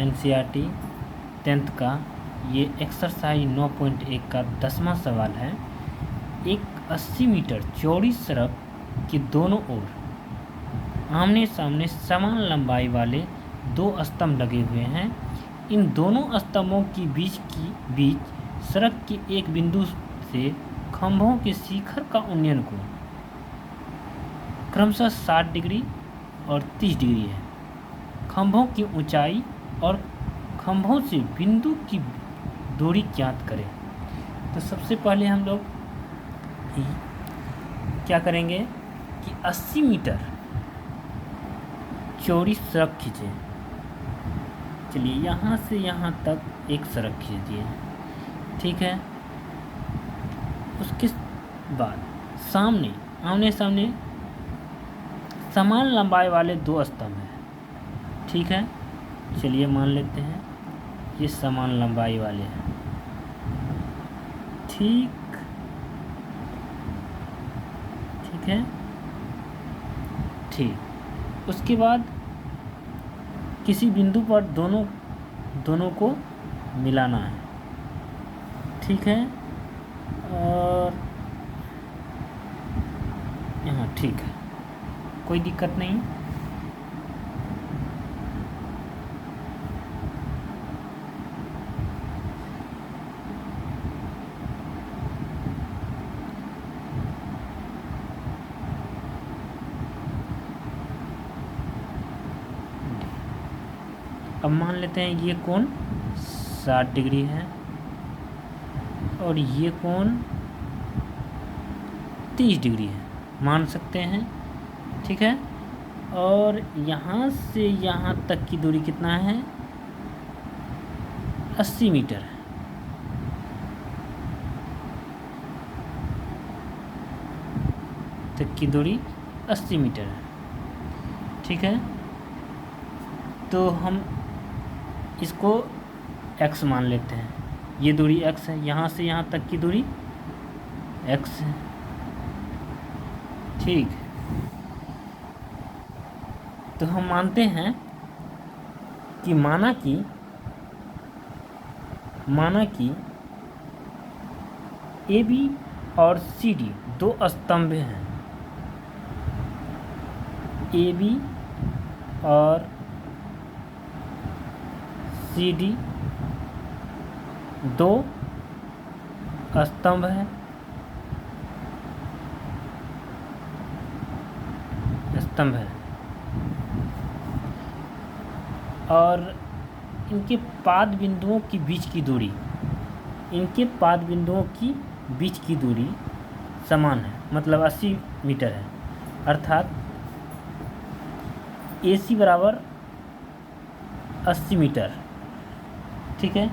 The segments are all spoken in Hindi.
एनसीईआरटी 10th का ये एक्सरसाइज 9.1 का 10वां सवाल है। एक 80 मीटर चौड़ी सड़क के दोनों ओर आमने सामने समान लंबाई वाले 2 स्तंभ लगे हुए हैं। इन दोनों स्तंभों के बीच सड़क के एक बिंदु से खंभों के शिखर का उन्नयन कोण क्रमशः 60 डिग्री और 30 डिग्री है। खंभों की ऊंचाई और खंभों से बिंदु की दूरी ज्ञात करें। तो सबसे पहले हम लोग क्या करेंगे कि 80 मीटर चौड़ी सड़क खींचें। चलिए यहाँ से यहाँ तक एक सड़क खींच दिए, ठीक है। उसके बाद आमने सामने समान लंबाई वाले 2 स्तंभ हैं, ठीक है। चलिए मान लेते हैं ये समान लंबाई वाले हैं, ठीक है, ठीक। उसके बाद किसी बिंदु पर दोनों को मिलाना है, ठीक है। और यहाँ ठीक है, कोई दिक्कत नहीं। अब मान लेते हैं ये कोण 60 डिग्री है और ये कोण 30 डिग्री है, मान सकते हैं, ठीक है। और यहाँ से यहाँ तक की दूरी कितना है? 80 मीटर है। तक की दूरी 80 मीटर है, ठीक है। तो हम इसको x मान लेते हैं, ये दूरी x है, यहाँ से यहाँ तक की दूरी x है, ठीक। तो हम मानते हैं कि माना कि AB और CD 2 स्तंभ हैं। AB और CD 2 स्तंभ है, और इनके पाद बिंदुओं के बीच की दूरी समान है, मतलब 80 मीटर है। अर्थात AC बराबर 80 मीटर, ठीक है।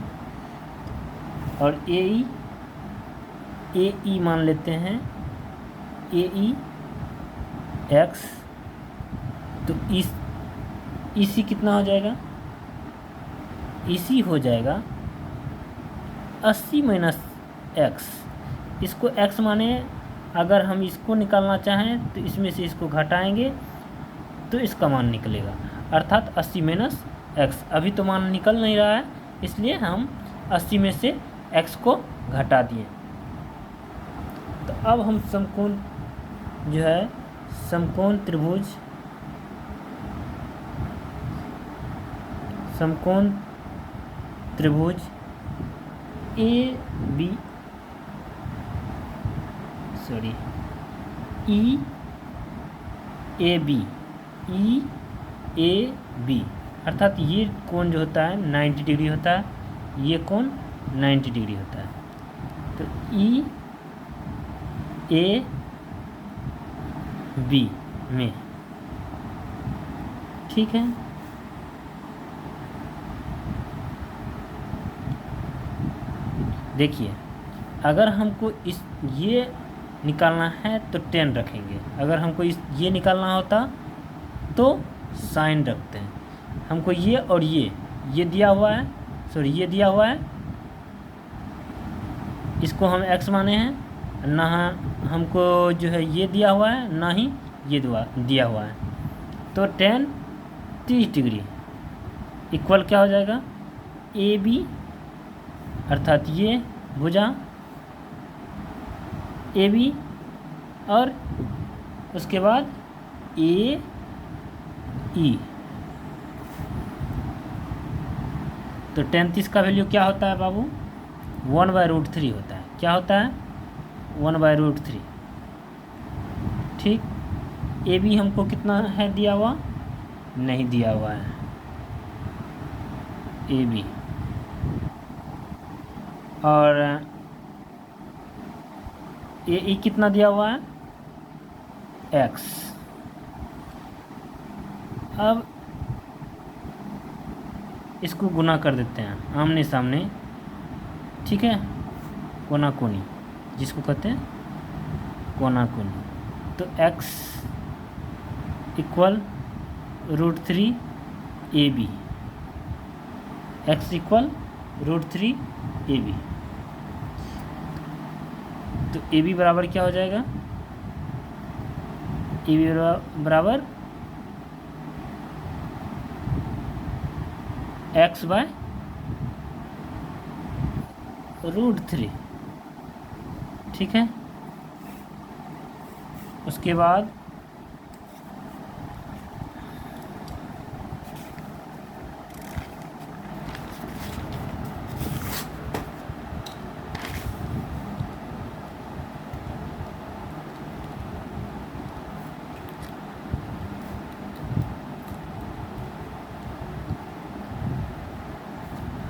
और AE मान लेते हैं, AE x, तो EC कितना हो जाएगा? EC हो जाएगा 80 माइनस x। इसको x माने, अगर हम इसको निकालना चाहें तो इसमें से इसको घटाएंगे तो इसका मान निकलेगा, अर्थात 80 माइनस x। अभी तो मान निकल नहीं रहा है, इसलिए हम 80 में से x को घटा दिए। तो अब हम समकोण जो है, समकोण त्रिभुज EAB, अर्थात ये कोण जो होता है 90 डिग्री होता है, ये कोण 90 डिग्री होता है। तो EAB में, ठीक है। देखिए, अगर हमको ये निकालना है तो 10 रखेंगे, अगर हमको ये निकालना होता तो साइन रखते हैं। हमको ये और ये दिया हुआ है, ये दिया हुआ है, इसको हम x माने हैं, ना हमको जो है ये दिया हुआ है, ना ही ये दिया हुआ है। तो 10 30 डिग्री इक्वल क्या हो जाएगा, ए बी, अर्थात ये भुजा ए बी और उसके बाद ए ई। तो 33 का वैल्यू क्या होता है बाबू, 1/√3 होता है। क्या होता है, 1/√3। ठीक, ए बी हमको कितना है दिया हुआ, नहीं दिया हुआ है ए बी, और ए ई कितना दिया हुआ है, एक्स। अब इसको गुना कर देते हैं आमने सामने, ठीक है, कोना कोनी जिसको कहते हैं कोना कोनी। तो x equal √3 A B, x equal √3 A B. तो ए बी बराबर क्या हो जाएगा, ए बी बराबर x/√3। ठीक है, उसके बाद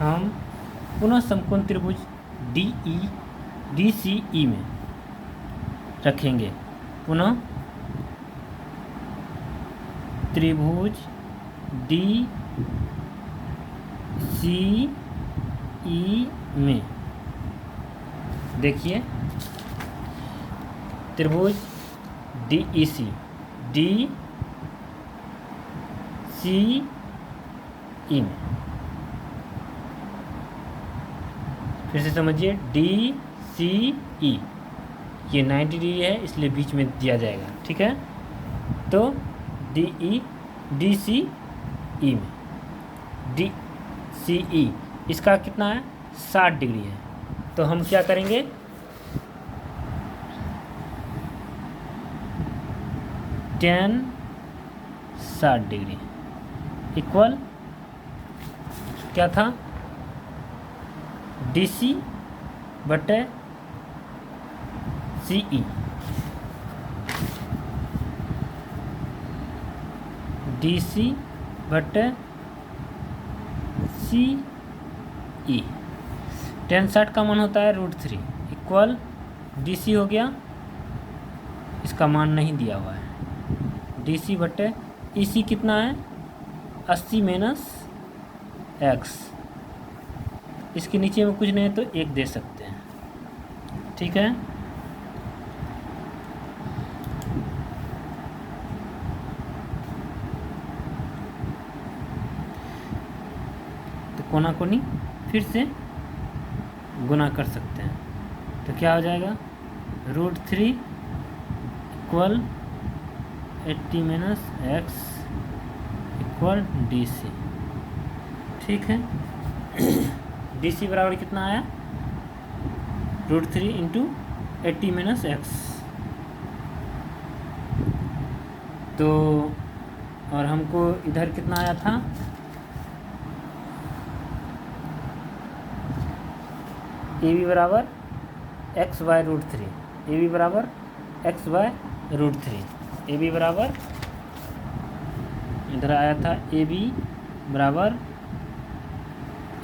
हम पुनः समकोण त्रिभुज DCE में रखेंगे। पुनः त्रिभुज DCE में देखिए, त्रिभुज DCE में, फिर से समझिए, DCE ये 90 डिग्री है इसलिए बीच में दिया जाएगा। ठीक है, तो DCE में DCE इसका कितना है, 60 डिग्री है। तो हम क्या करेंगे, tan 60 डिग्री इक्वल क्या था, DC/CE, DC/CE। tan 60 का मान होता है √3 इक्वल DC हो गया, इसका मान नहीं दिया हुआ है, DC/EC कितना है, 80 - x। इसके नीचे में कुछ नहीं है तो 1 दे सकते हैं। ठीक है, तो कोना कोनी फिर से गुना कर सकते हैं। तो क्या हो जाएगा, √3 इक्वल 80 - x इक्वल DC। ठीक है, DC बराबर कितना आया, √3 × 80 - x। तो और हमको इधर कितना आया था, ए बी बराबर x/√3, ए बी बराबर x/√3, ए बी बराबर इधर आया था ए बी बराबर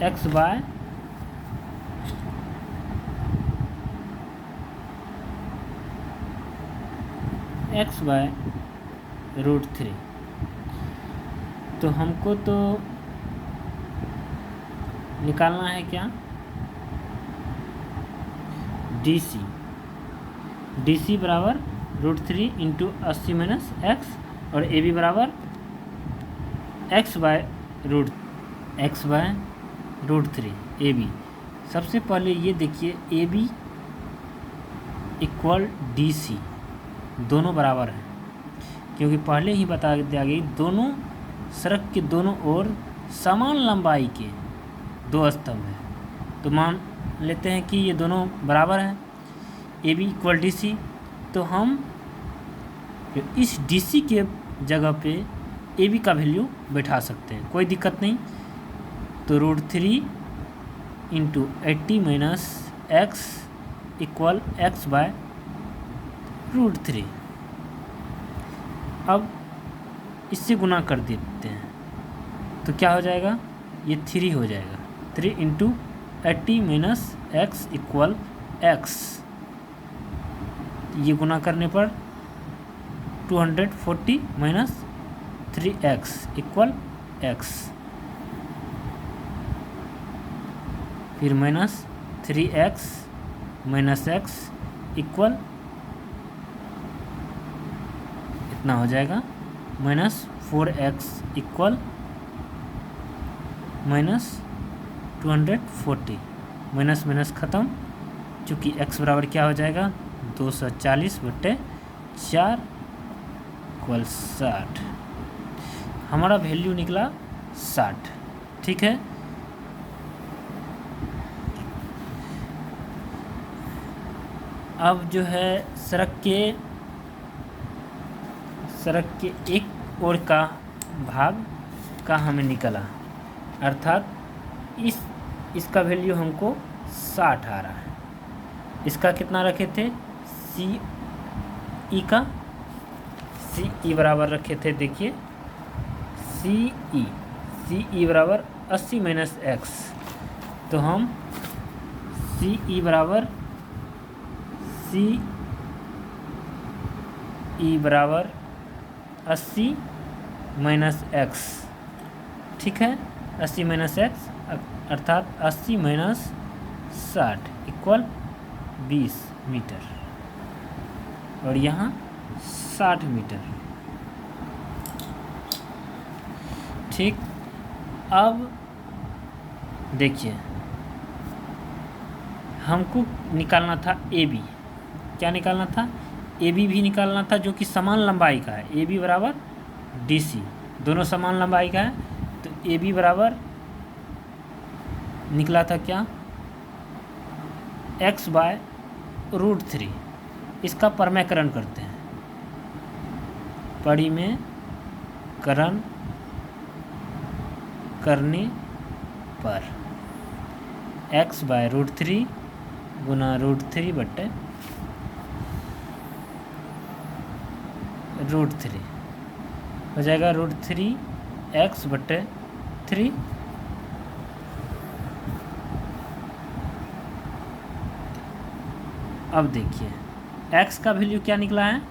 x/√3। तो हमको तो निकालना है क्या, DC बराबर √3 × 80 - x और ए बी बराबर x/√3 ए बी। सबसे पहले ये देखिए, ए बी इक्वल DC, दोनों बराबर हैं, क्योंकि पहले ही बता दिया गया दोनों सड़क के दोनों ओर समान लंबाई के दो स्तंभ हैं, तो मान लेते हैं कि ये दोनों बराबर हैं, A B equal D C. तो हम इस डी सी के जगह पे ए बी का वैल्यू बैठा सकते हैं, कोई दिक्कत नहीं। तो √3 into 80 minus x equal x by √3। अब इससे गुना कर देते हैं तो क्या हो जाएगा, ये 3 हो जाएगा। 3 into 80 minus x equal x, ये गुना करने पर 240 माइनस 3x इक्वल एक्स, फिर minus 3x minus x equal इतना हो जाएगा, minus 4x equal minus 240। Minus minus ख़त्म, चूँकि x बराबर क्या हो जाएगा 240/4 इक्वल 60। हमारा वैल्यू निकला 60। ठीक है, अब जो है सड़क के एक ओर का भाग का हमें निकला, अर्थात इसका वैल्यू हमको 60 आ रहा है। इसका कितना रखे थे, सी ई बराबर रखे थे, देखिए सी ई बराबर 80 माइनस एक्स। तो हम सी ई बराबर 80 माइनस एक्स। ठीक है, 80 माइनस एक्स अर्थात 80 माइनस 60 इक्वल 20 मीटर, और यहाँ 60 मीटर। ठीक, अब देखिए हमको निकालना था ए बी। क्या निकालना था, ए बी भी निकालना था, जो कि समान लंबाई का है। ए बी बराबर डी सी, दोनों समान लंबाई का है। तो ए बी बराबर निकला था क्या, x बाय √3। इसका परिमेयकरण करते हैं, परिमेयकरण करने पर x बाय √3 गुना √3/√3 हो जाएगा √3x/3। अब देखिए x का वैल्यू क्या निकला है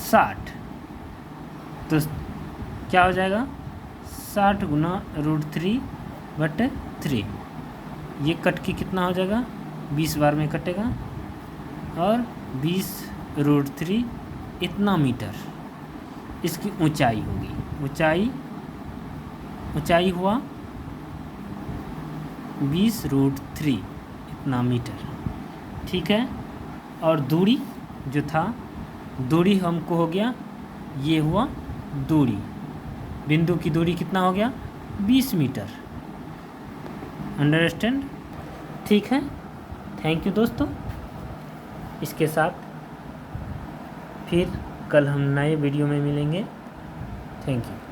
60। तो क्या हो जाएगा 60 गुना √3/3। ये कट के कितना हो जाएगा 20 बार में कटेगा, और 20√3 इतना मीटर इसकी ऊंचाई होगी। ऊंचाई हुआ 20√3 इतना मीटर। ठीक है, और दूरी जो था, दूरी हमको हो गया, ये हुआ दूरी, बिंदु की दूरी कितना हो गया 20 मीटर। अंडरस्टैंड? ठीक है, थैंक यू दोस्तों। इसके साथ फिर कल हम नए वीडियो में मिलेंगे। Thank you.